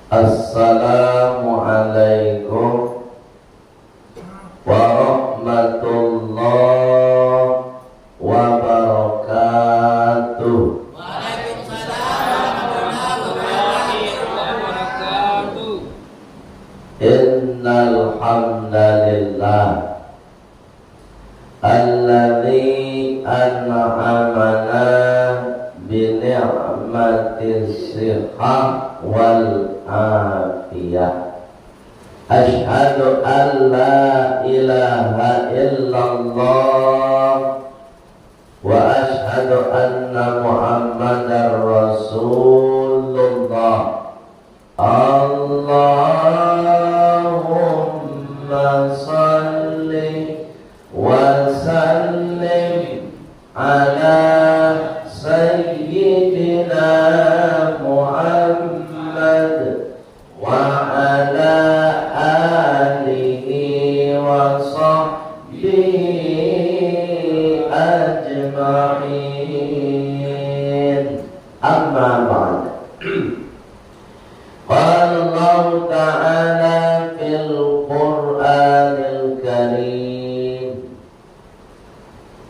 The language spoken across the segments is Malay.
Assalamualaikum warahmatullahi wabarakatuh. Waalaikumsalam warahmatullahi wabarakatuh. Innal hamdalillah alladzi an'amana bi ni'matis sihhah wal afiyah. Asyhadu an la ilaha illallah wa asyhadu anna Muhammadar Rasulullah. Allahumma salli wa sallim ala sayyidina Muhammad wa ala alihi wa sahbihi ajma'in. Amma ba'd. Qala Allah ta'ala fil Qur'anil Karim.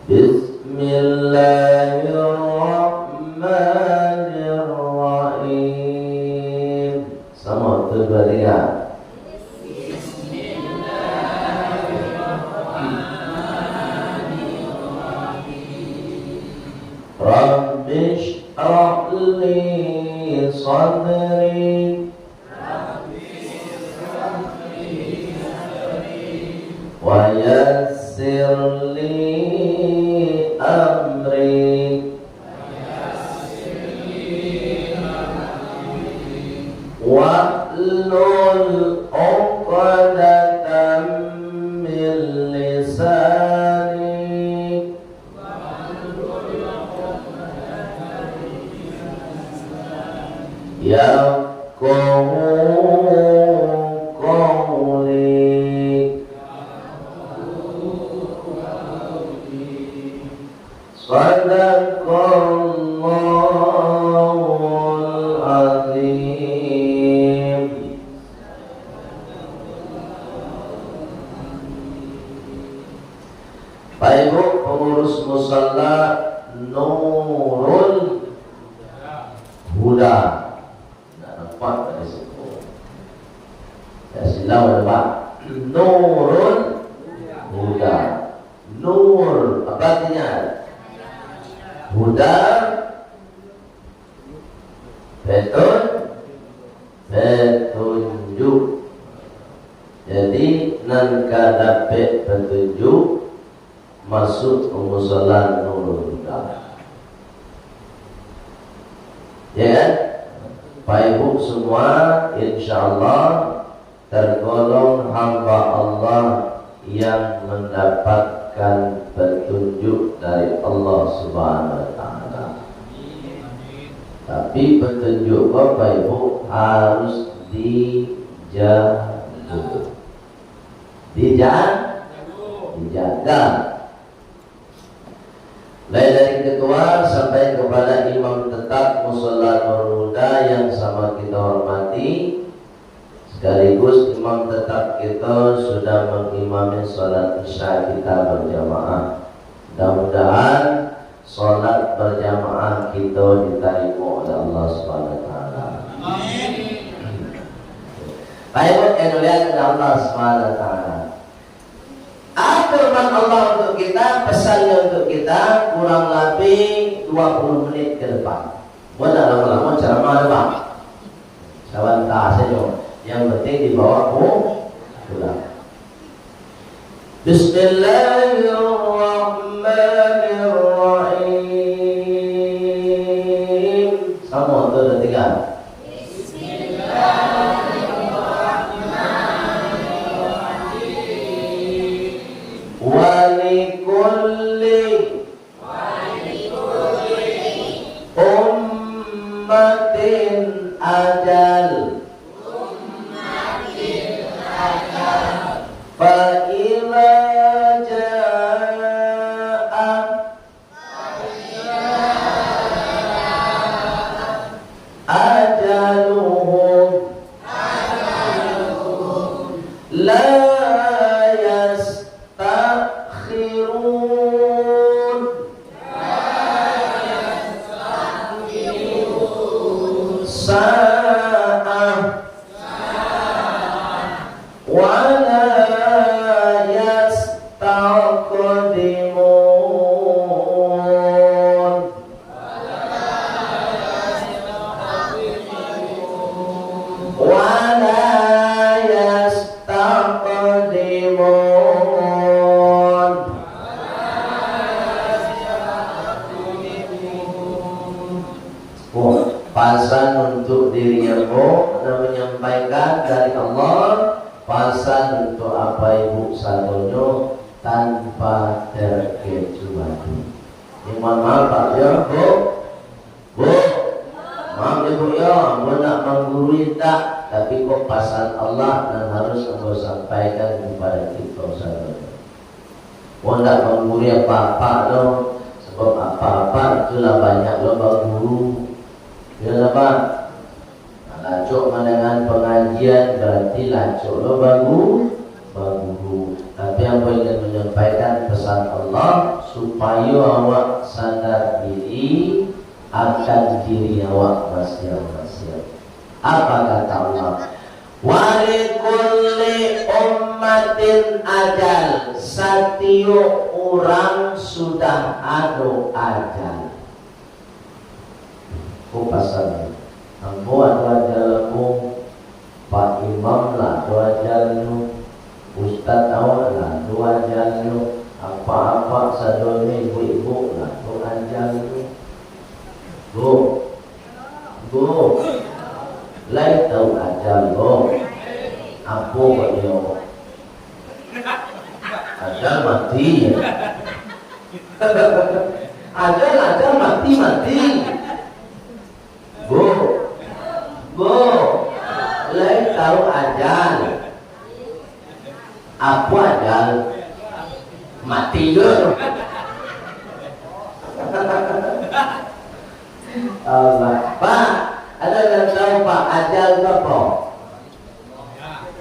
Bismillahirrahmanirrahim. Sama tu dua tiga. Rabbi shrah li sadri wa yassir li amri wahlul 'uqdatam min lisani yafqahu qawli. Sadaqallahul azim. Bapak Ibu pengurus musalla Nurul Huda. Tidak nampak dari situ. Ya silau ada Pak. Nurul Huda. Nur apa artinya? Huda petunjuk. Jadi nan kadape petunjuk masuk musalla Nurul Huda. Ya kan? Pak Ibu semua insyaallah tergolong hamba Allah yang mendapatkan petunjuk dari Allah Subhanahu wa taala. Tapi petunjuk Bapak Ibu harus dijaga. Dijaga. Mulai dari ketua sampai kepada imam tetap musalla Nurul Huda yang sama kita hormati. Sekaligus imam tetap kita sudah mengimami sholat isya kita berjamaah. Mudah-mudahan sholat berjamaah kita diterima oleh Allah Subhanahu wa taala. Amin. Baik, yang Allah Subhanahu wa taala. Firman Allah untuk kita, pesannya untuk kita kurang lebih 20 menit ke depan. Bukan lama-lama ceramah Pak. Sebentar saja. Yang penting dibawa pulang. Bismillahirrahmanirrahim. Sama tu dah tiga. Walikulli ummatin ajal fa ila jaa ajaluhum wala yastaqdimun. Wala yastaqdimun. Pasan untuk dirimu dan menyampaikan dari Allah, pasan untuk apa ibu sadonyo tanpa terkecuali. Mohon maaf Pak ya, Bu. Maaf ya Bu ya, aku nak menggurui tak, tapi kok pasan Allah dan harus aku sampaikan kepada kita sadonyo. Aku nak menggurui apa-apa dong, sebab apa-apa itulah banyak lomba guru. Ya apa? Lacuk dengan pengajian berarti lacuk lo bagus. Tapi yang ingin menyampaikan pesan Allah supaya awak sadar diri akan diri awak masing-masing. Apa kata Allah? Walikulli ummatin ajal. Setiap orang sudah ada ajal. Pasangan ambo ada ajalmu, Pak Imam lah dua ajalmu, Ustaz awak lah dua ajalmu, apa-apa sadone ibu-ibu lah dua ajalmu. Bu, lain tahu ajal lo, apa dia? Ajal mati, ajal mati. Bu, lain tahu ajal. Apa ajal? Mati dulu. Allah, Pak, ada yang tahu Pak ajal apa?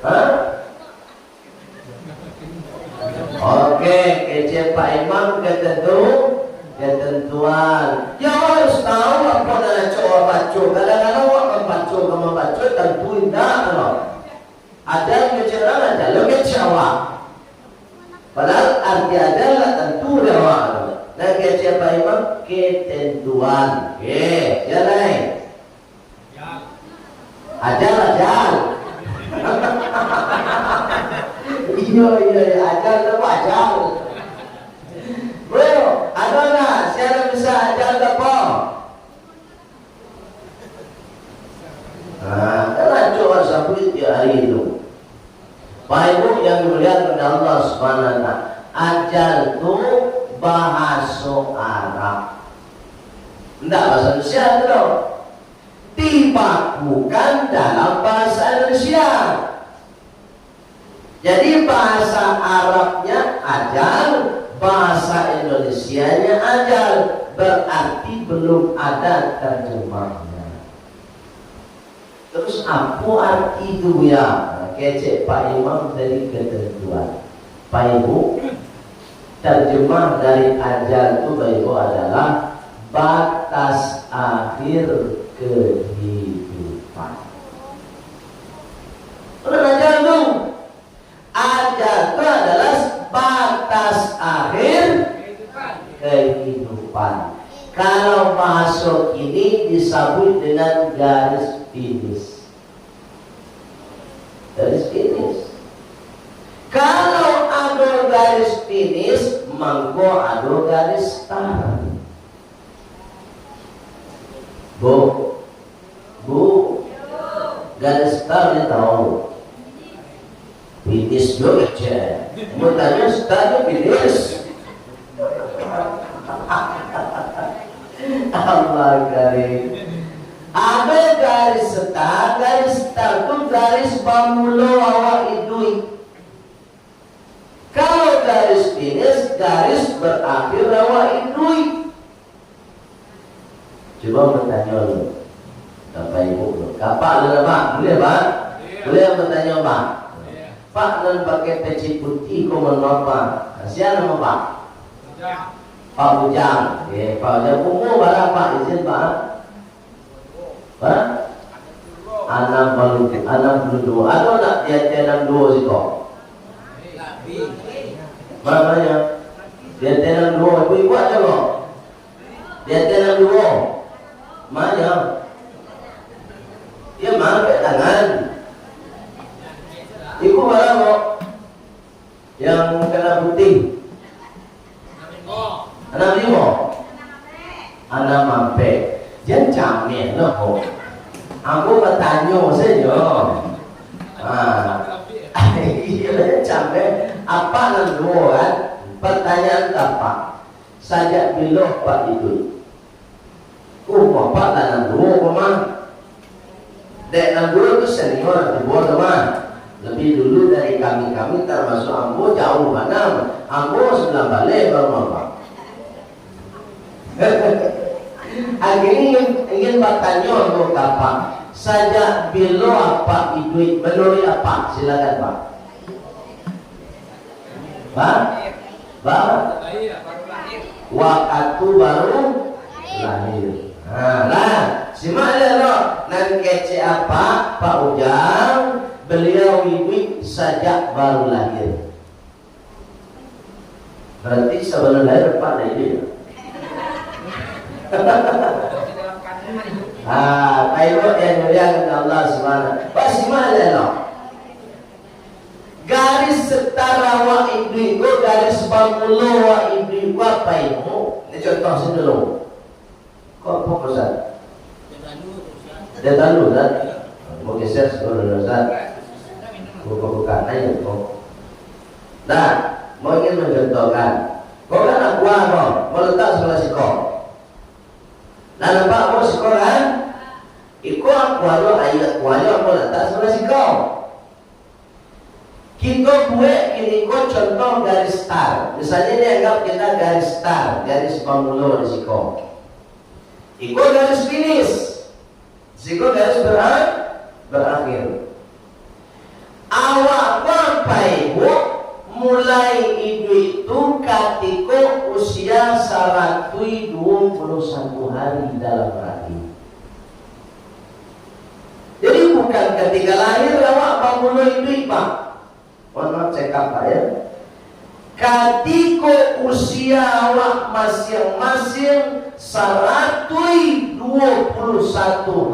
Hah? Oke, kece Pak Imam ketentuan. Ya harus tahu apa nak coba baca. Kadang-kadang orang membaca tentuin dah kalau. Ada yang bicara ada yang bicara. Padahal arti adalah tentu dewa. Nah kece Pak Imam ketentuan. Ya lain. Ajal. Iya, ajal. Bro, ada nggak? Siapa bisa ajal apa? Nah, kan coba sabut di hari itu. Pak Ibu yang dimuliakan oleh Allah Subhanahu wa taala, ajal itu bahasa Arab. Enggak bahasa Indonesia itu. Dibakukan dalam bahasa Indonesia. Jadi bahasa Arabnya ajal, bahasa Indonesianya ajal, berarti belum ada terjemahnya. Terus apa arti itu ya? Kece Pak Imam dari ketentuan. Pak Ibu, terjemah dari ajal itu Pak Ibu adalah batas akhir kehidupan. Udah ajal dong. Ajal itu adalah batas akhir kehidupan. Kalau masuk ini disebut dengan garis finish. Garis finish. Kalau ada garis finish, mangko ada garis start. Bu, garis start tahu. Finish juga aja. Mau tanya start finish. Allah karim. Ada garis start itu garis pamulo awak itu. Kalau garis finish, garis berakhir awak itu. Coba bertanya dulu, Bapak Ibu, kapak lu Pak, boleh Pak? Boleh bertanya Pak? Pak dan pakai peci putih kau menapa? Siapa nama Pak? Pak Bujang. Pak Bujang umur berapa Pak? Izin Pak? Pak? 62. Ada nak dia 62 sih kok? Makanya dia 62 ibu aja kok. Dia 62. Makanya dia pakai tangan. Ibu mana kok? Yang kena putih. 65. Mampe. Jangan camen loh kok. Aku bertanya saja. Iya camen. Apa nanduan? Pertanyaan apa? Sajak bilo Pak itu. Bapak tak nandu kemana? Dek nandu itu senior di bawah teman. Lebih dulu dari kami termasuk Ambo jauh mana? Ambo sebelah balik baru Bapak. Akhirnya ingin bertanya untuk Bapak. Sajak bilo apa itu menurut apa? Silakan Pak. Waktu baru lahir. Nah, simak lo nan kece apa Pak Ujang, beliau ibu sajak baru lahir. Berarti sebelum lahir Pak lahir. Kayu yang mulia Allah Subhanahu. Pak simak lo. Garis setara wa ibu, garis pamulu wa ibu apa ibu? Ini contoh sini dulu. Kok fokusan? Dia tahu kan? Mau geser sebelum Ustaz. Buka aja kok. Nah, mau ingin mencontohkan. Kau kan aku mau letak sebelah sikok. Nah, nampak mau sikok kan? Iko aku ayat aku letak sebelah sikok. Kita buat ini kok contoh garis star. Misalnya dia anggap kita garis star, garis pemuluh di sikok. Iko garis finish. Siko garis berakhir. Awak apa ibu? Mulai itu katiko usia 121 hari dalam rahim. Jadi bukan ketika lahir awak bangun itu Pak. Mohon cekap Pak ya. Katiko usia awak masing-masing 121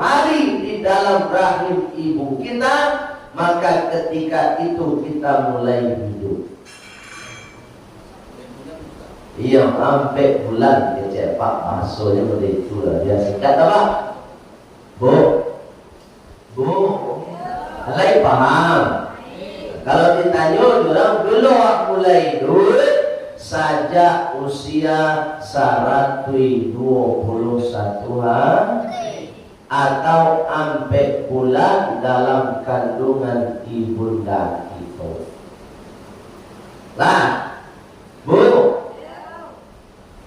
hari di dalam rahim ibu kita, maka ketika itu kita mulai hidup. Iya, sampai bulan kecil Pak, maksudnya begitu lah. Dia singkat apa? Bu, alai paham. Kalau ditanya orang dulu mulai hidup saja usia 121 hari atau sampai bulan dalam kandungan ibunda itu. Nah, Bu,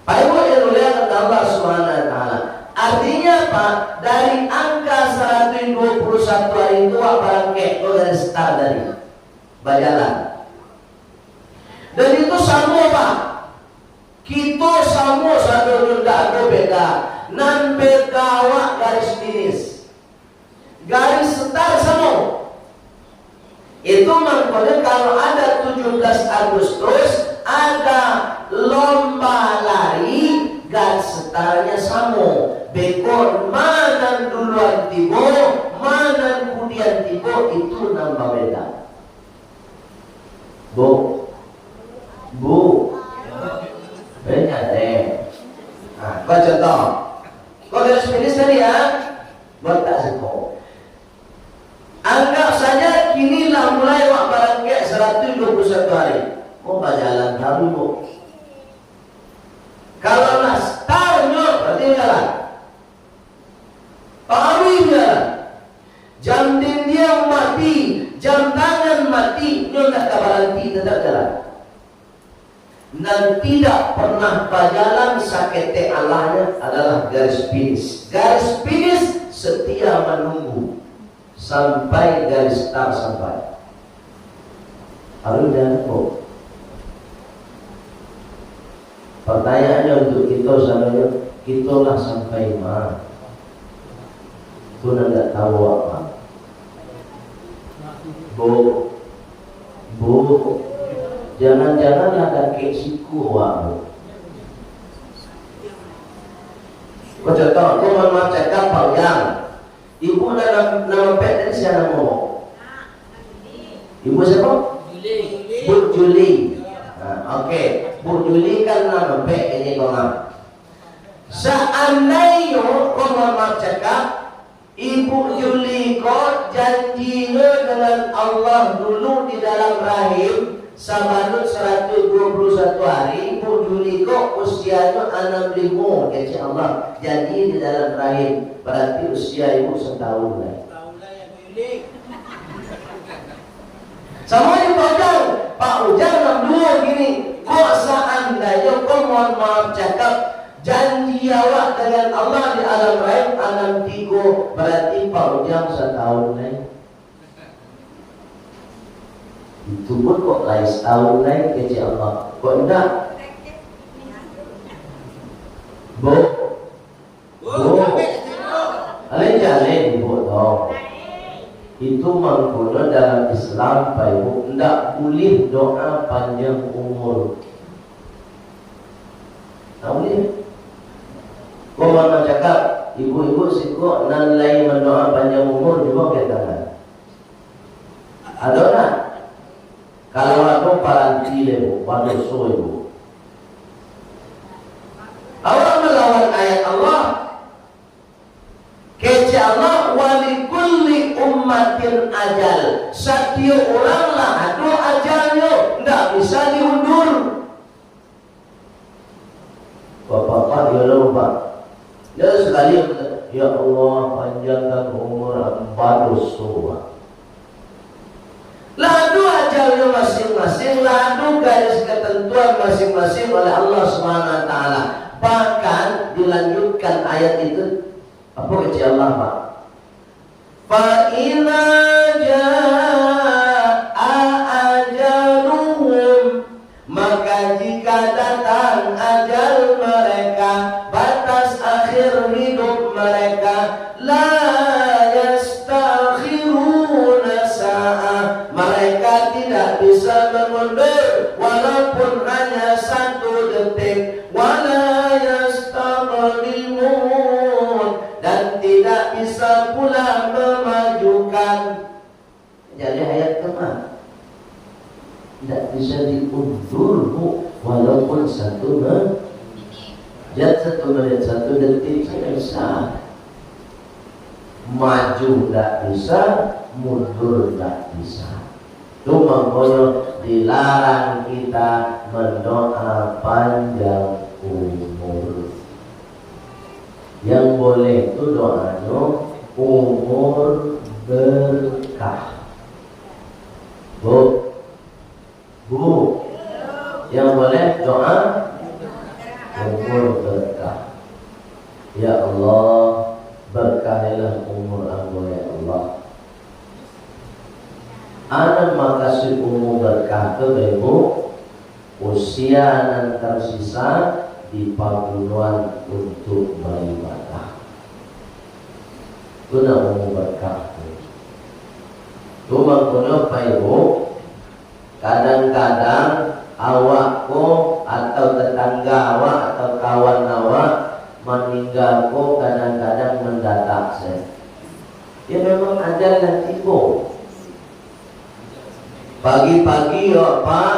Pak Ibu yang mulia Allah Subhanahu wa taala. Artinya Pak, dari angka 121 hari itu barang kek dari start dari berjalan. Dan itu sama Pak. Kita sama satu tidak beda. Nan beda wak garis finish. Garis start sama. Itu maknanya kalau ada 17 Agustus ada lomba lari, garis startnya sama. Bekor mana duluan tibo, mana kemudian tibo, itu nambah beda. Bu, banyak deh. Nah, kau contoh, kau garis finish tadi ya, buat tak seko. Anggap saja kinilah mulai wak barang kek 121 hari. Kau berjalan baru Bu. Kalau nak startnya berarti jalan. Parunya jam dia mati, jam tangan mati, nyo tak berhenti tetap jalan. Dan tidak pernah berjalan sakete Allahnya adalah garis finish. Garis finish setia menunggu sampai garis start sampai. Parunya kok. Pertanyaannya untuk kita sebenarnya, kitalah sampai mana? Kita tidak tahu apa. Bu, jangan-jangan ada kek siku awak. Kau contoh, kau mau cakap Pak Ujang, ibu nama pet tadi siapa ngomong? Ibu siapa? Bu Juli. Okey, Bu Juli kan nama pet ini kau ngam. Seandainya kau mau cakap, Ibu Juli kau janjinya dengan Allah dulu di dalam rahim sabanut 121 hari. Ibu Juli kau usianya 65, kata Allah janji di dalam rahim, berarti usia ibu setahun lah. Sama ni Pak Ujang dua gini. Kok seandainya kau mohon maaf cakap janji awak dengan Allah di alam rahim 63, berarti Pak Ujang setahun lain. Itu pun kok lain setahun lain kecil Allah. Kok enggak? Bu, alih jalin ibu dong. Itu menggunakan dalam Islam Pak Ibu enggak boleh doa panjang umur. Tak boleh. Kau mana cakap ibu-ibu sikok nan lain mendoa panjang umur juga katakan. Ada tak? Kalau ada paranti ibu, pada so ibu. Awak melawan ayat Allah. Kece Allah walikulli ummatin ajal. Setiap oranglah ada ajalnya, tidak bisa diundur. Bapak-bapak ya lupa. Ya sekali, ya Allah panjangkan umur hamba dosa. Ladu ajalnya masing-masing, ladu garis ketentuan masing-masing oleh Allah SWT. Bahkan dilanjutkan ayat itu. Apa kata Allah Pak? Fa'ina ja'a ajaluhum, maka jika datang ajal mereka, batas akhir hidup mereka, la yastakhiruna sa'ah, mereka tidak bisa mengundur walaupun hanya 1 detik, wala yastaqdimun, dan tidak bisa pula memajukan. Jadi ayat kemana? Tidak bisa diundur walaupun 1 menit. Jadi 1 menit 1 detik tidak bisa. Maju tidak bisa, mundur tidak bisa. Itu makanya dilarang kita mendoa panjang umur. Yang boleh itu doanya umur berkah. Bu, yang boleh doa umur berkah. Ya Allah, berkahilah umur aku ya Allah. Ana makasih umur berkah ke ibu, usia yang tersisa di pagunuan untuk beribadah. Itu nak umur berkah. Cuma kuno Pak Ibu, kadang-kadang awakku atau tetangga awak atau kawan awak meninggalku kadang-kadang mendadak saya. Ya memang ada yang tiba. Pagi-pagi ya Pak,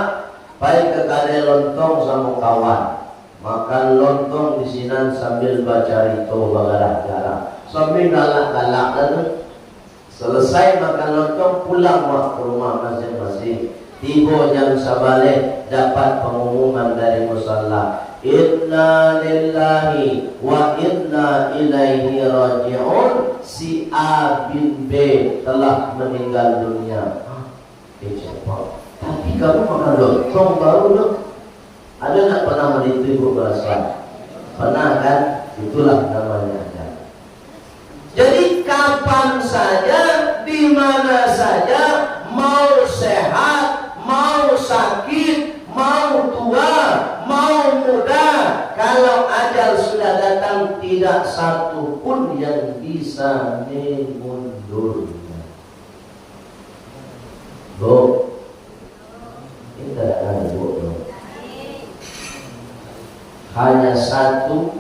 baik ke kadai lontong sama kawan. Makan lontong di sini sambil baca rito bagarah-garah. Sambil galak-galak dan selesai makan lontong pulang ke rumah masing-masing. Tiba jam sabalik dapat pengumuman dari musalla. Inna lillahi wa inna ilaihi raji'un. Si A bin B telah meninggal dunia. Tapi kamu makan lontong baru dong. Ada tak pernah meniti ibu berasa? Pernah kan? Itulah namanya ada. Jadi kapan saja, di mana saja, mau sehat, mau sakit, mau tua, mau muda, kalau ajal sudah datang tidak satu pun yang bisa mengundurnya. hanya satu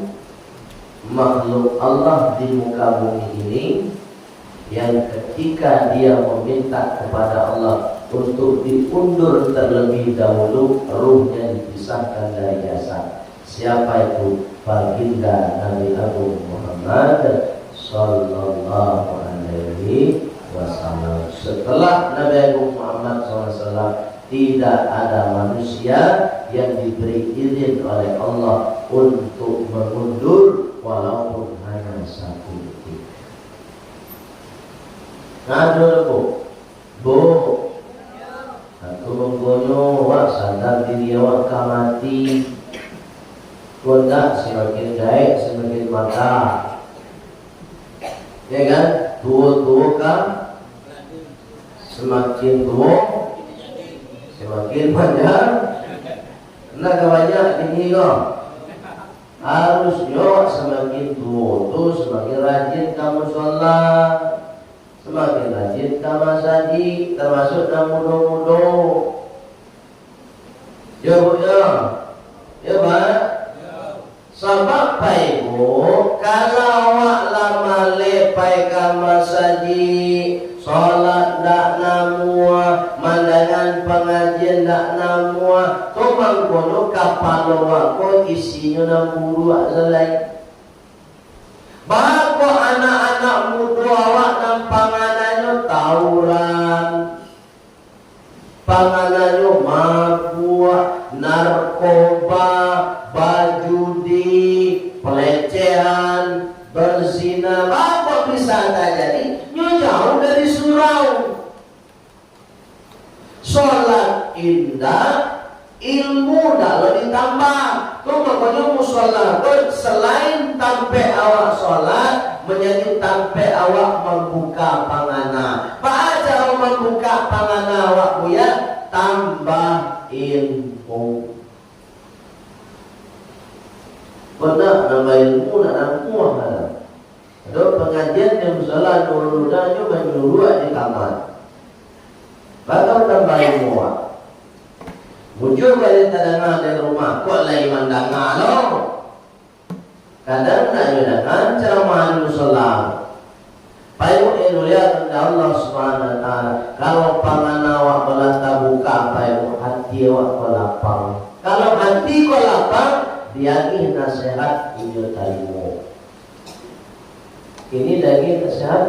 makhluk Allah di muka bumi ini yang ketika dia meminta kepada Allah untuk diundur terlebih dahulu, ruhnya dipisahkan dari jasad. Siapa itu? Baginda Nabi Agung Muhammad sallallahu alaihi wasallam. Setelah Nabi Agung Muhammad SAW, tidak ada manusia yang diberi izin oleh Allah untuk mengundur walaupun hanya satu detik. Ngadu bu, aku menggono wak sadar diri awak mati. Kondak semakin baik semakin mata, ya kan? Tua-tua kan semakin tua semakin panjang. Nah banyak ini kok. Harusnya semakin tua tu semakin rajin kamu sholat, semakin rajin kamu saji, termasuk kamu muda-muda. Ya bu ya, ya pak. Sebab paibu kalau awak lama lepai kamu saji, sholat dak namua, mandangan pengajian dak namua, tu mangkono kapal awak ko isinya namburu awak selai. Bako anak-anak muda awak nampanganannya tawuran, panganannya mabuk, narkoba, bajudi, pelecehan, berzina. Apa bisa terjadi? Jauh dari surau. Sholat indah, ilmu kalau ditambah. Kau makanya musola selain tampe awak sholat, menjadi tampe awak membuka pangana. Pak aja membuka pangana awak buya, tambah ilmu. Pernah nambah ilmu nak nampuh ada. Ada pengajian yang musola nurudanya menyuruh di kamar. Bakal tambah ilmu. Muncul kali tadangan dari rumah, kok lain mandangan lo? Kadang nak yudakan ceramah musola. Payu inulia kepada Allah Subhanahu Wa Taala. Kalau pangan awak belanta buka, payu hati awak kolapang. Kalau hati kolapang, diagih nasihat injo talimu. Ini daging nasihat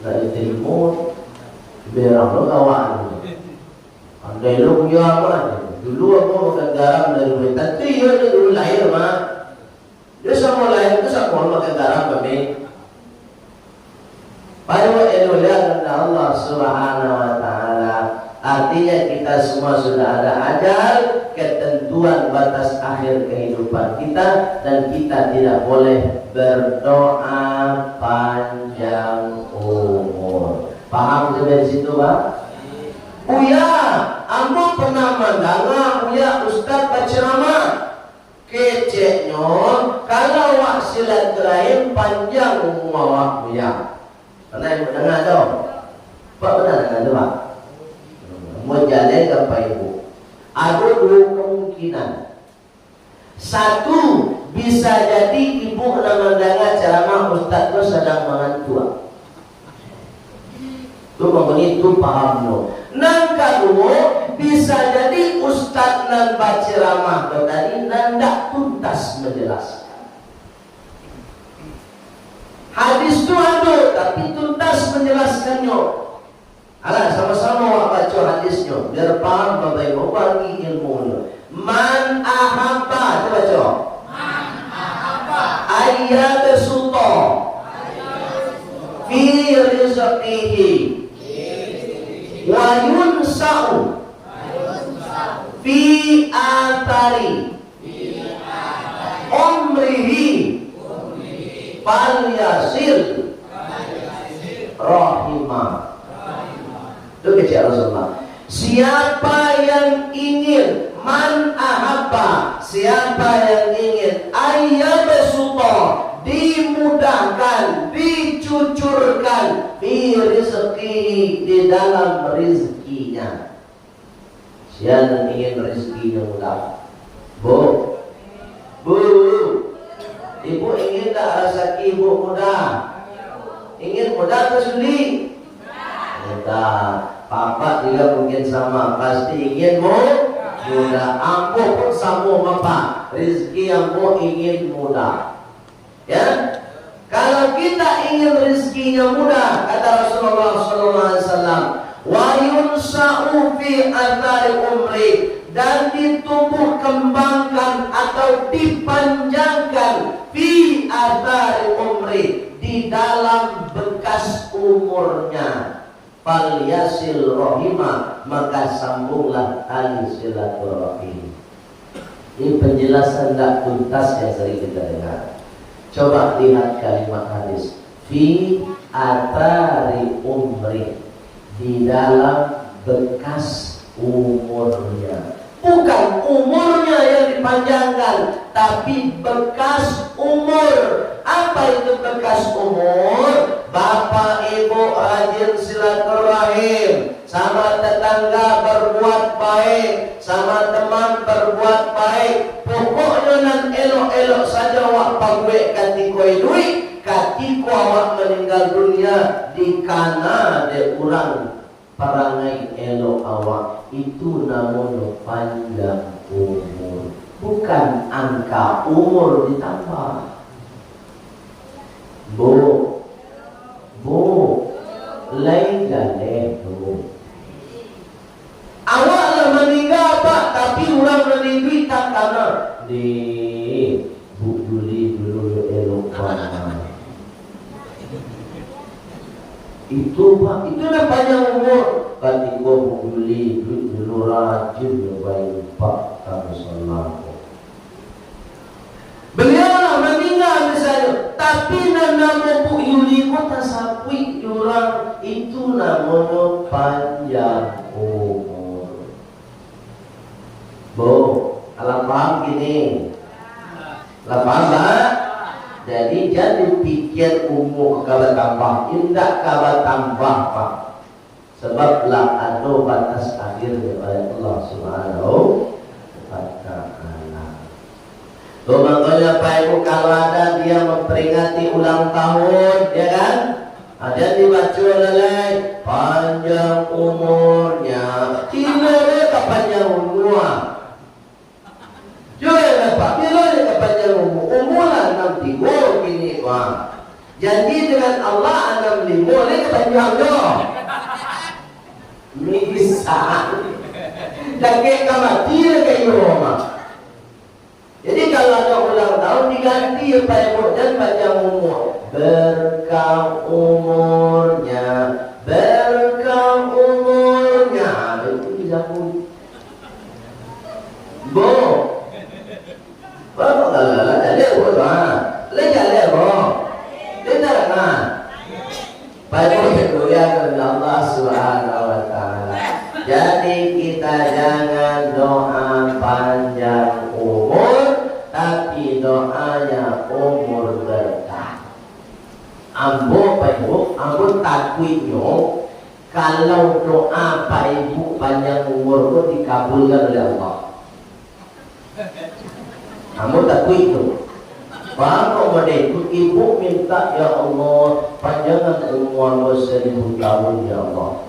nak diterima, berang lo kawan. Andai lo punya apa? Dulu aku makan garam dari hutan. Itu dia dulu lahir mah. Dia sama lahir itu sama makan garam kami. Pada lihat Allah Subhanahu Wa Taala. Artinya kita semua sudah ada ajal, ketentuan batas akhir kehidupan kita, dan kita tidak boleh berdoa panjang umur. Paham dari situ, Pak? Uya, ambo pernah mendengar Uya Ustaz berceramah. Keceknya, kalau wak silaturahim panjang umur wak Uya. Pernah ibu dengar dong? Pak pernah dengar tu Pak? Mau jalan ke Pak Ibu? Ada dua kemungkinan. Satu, bisa jadi ibu mendengar ceramah Ustaz itu sedang mengantuk. Itu mengenai itu paham lo. Nang kedua, bisa jadi Ustaz nan berceramah tadi nandak tuntas menjelaskan. Hadis itu ada, tapi tuntas menjelaskannya. Alah, sama-sama wak baca hadisnya, biar paham Bapak Ibu bagi ilmunya. Man ahabba, coba baca. Man ahabba ayyad suta fi rizqihi wa yunsa'u fi atari umrihi fal yasil rahimah. Itu kecil Rasulullah. Siapa yang ingin, man ahabba, siapa yang ingin ayyabsuta, dimudahkan, dicucurkan fi rizqihi, di dalam rizkinya. Siapa yang ingin rizkinya mudah? Bu, Bu, ibu ingin tak rezeki ibu muda? Ingin muda atau sulit? Muda. Papa juga mungkin sama, pasti ingin muda. Ambo pun sama bapak, rezeki ambo ingin muda. Ya, kalau kita ingin rezekinya mudah, kata Rasulullah SAW, wa yunsa'u fi athari umri, dan ditumbuh kembangkan atau dipanjangkan fi athari umri, di dalam bekas umurnya. Fal yasil rohima, maka sambunglah tali silaturahim. Ini penjelasan tidak tuntas yang sering kita dengar. Coba lihat kalimat hadis, fi athari umri, di dalam bekas umurnya. Bukan umurnya yang dipanjangkan, tapi bekas umur. Apa itu bekas umur? Bapak ibu rajin silaturahim, sama tetangga berbuat baik, sama teman berbuat baik. Pokoknya nan elok-elok saja wak pagwe katiko duit, katiko awak meninggal dunia dikana de urang parangai elok awak. Itu namanya panjang umur, bukan angka umur ditambah. Bu, lain galeh tu. Awak lah meninggal pak, tapi orang meninggal tak kena. Di Bu Juli dulu elok mana? Itu pak, itu dah panjang umur. Ketika Bu Juli dulu rajin baik pak kami selalu. Beliau lah meninggal misalnya, tapi nama Bu Yuli kota sapui orang, itu namanya panjang umur. Bu, alam paham gini? Alam paham tak? Jadi jangan pikir umur kabar tambah, indah kabar tambah pak. Sebab lah ada batas akhir oleh Allah Subhanahu wa Ta'ala. Tuh makanya Pak Ibu kalau ada dia memperingati ulang tahun, ya kan? Ada dibaca oleh panjang umurnya. Tidak ada panjang umur. Jangan Pak, tidak ada panjang umur. Umuran 63 gini Pak. Jadi dengan Allah 65 ni panjangnya. Bisa. Jangan kamati ke rumah. Jadi kalau ada ulang tahun diganti Pak Ibu dan panjang umur. Berkah umurnya, berkah umurnya. Itu bisa pun. Bu, bapak kalau ada ulang, legal bu. Tidak kan? Pak Ibu berdoa kepada Allah Subhanahu wa Ta'ala. Jadi kita jangan doa panjang umur, tapi doanya umur berkah. Ambo Pak Ibu, ambo takwinyo kalau doa Pak Ibu panjang umur itu dikabulkan oleh Allah. Ambo takwin itu. Bapak menekut ibu minta ya Allah panjangan umur 1000 tahun ya Allah.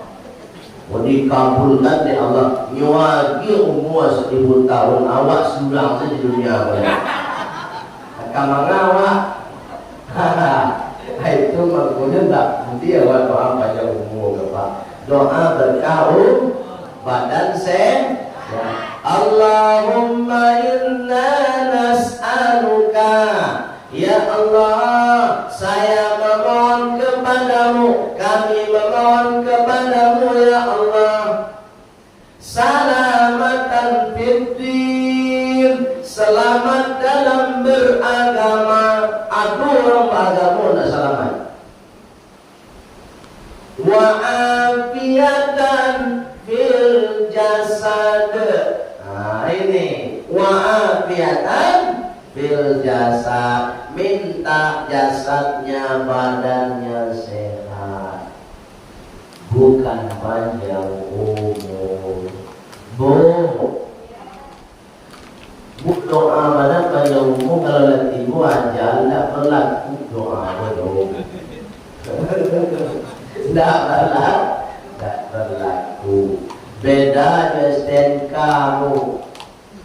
Mau dikabulkan oleh Allah. Nyuagi umur 1000 tahun awak sulang di dunia boleh. Kamang awak. Itu maksudnya tak nanti awak doa panjang umur Pak. Doa berkah badan sehat. Allahumma inna nas'aluka, ya Allah saya memohon kepadamu, kami memohon kepadamu ya Allah, salamatan fiddin, selamat dalam beragama. Aduh orang beragama nak selamat. Wa afiatan fil jasad. Nah ini wa afiatan fil jasad, minta jasadnya badannya sehat, bukan panjang umur. Bu doa mana penyomu kalau lihat ibu aja tidak berlaku doa dong. Tidak berlaku. Beda dengan STNK bu.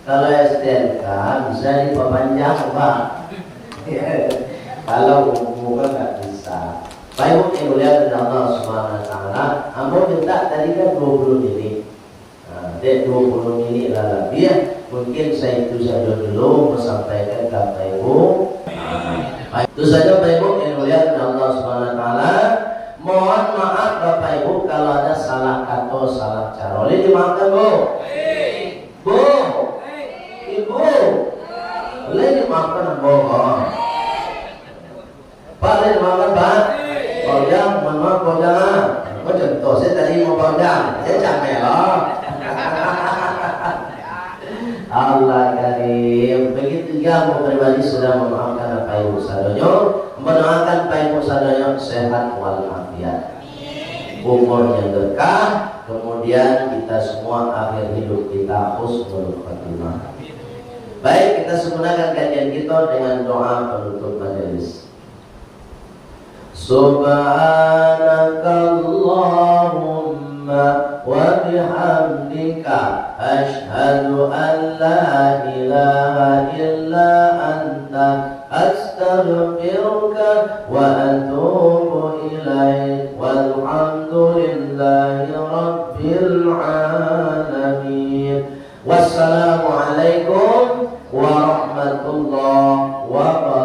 Kalau STNK bisa diperpanjang pak. Kalau umum kan nggak bisa. Baik yang mulia dari Allah Subhanahu Wa Taala, ambo minta tadi kan 20 menit. Dek 20 menit lah lebih ya. Mungkin saya itu saja dulu menyampaikan kata ibu. Baik, itu saja Bapak Ibu yang mulia dari Allah Subhanahu Wa Taala. Mohon maaf Bapak Ibu kalau ada salah kata, salah cara. Boleh dimaafkan bu? Bu, ibu, boleh dimaafkan bu? Pak, boleh dimaafkan Pak? Pojang, mohon maaf pojang. Kok contoh saya tadi mau pojang, saya capek loh. Allah karim. Begitu juga mau pribadi sudah memaafkan Bapak Ibu sadonyo, mendoakan Bapak Ibu sadonyo sehat walafiat, umur yang berkah, kemudian kita semua akhir hidup kita husnul khatimah. Baik, kita sempurnakan kajian kita dengan doa penutup majelis. Subhanakallahumma wa bihamdika asyhadu an la ilaha illa anta astaghfiruka wa atubu ilaik walhamdulillahi rabbil alamin. Wassalamualaikum warahmatullahi wabarakatuh.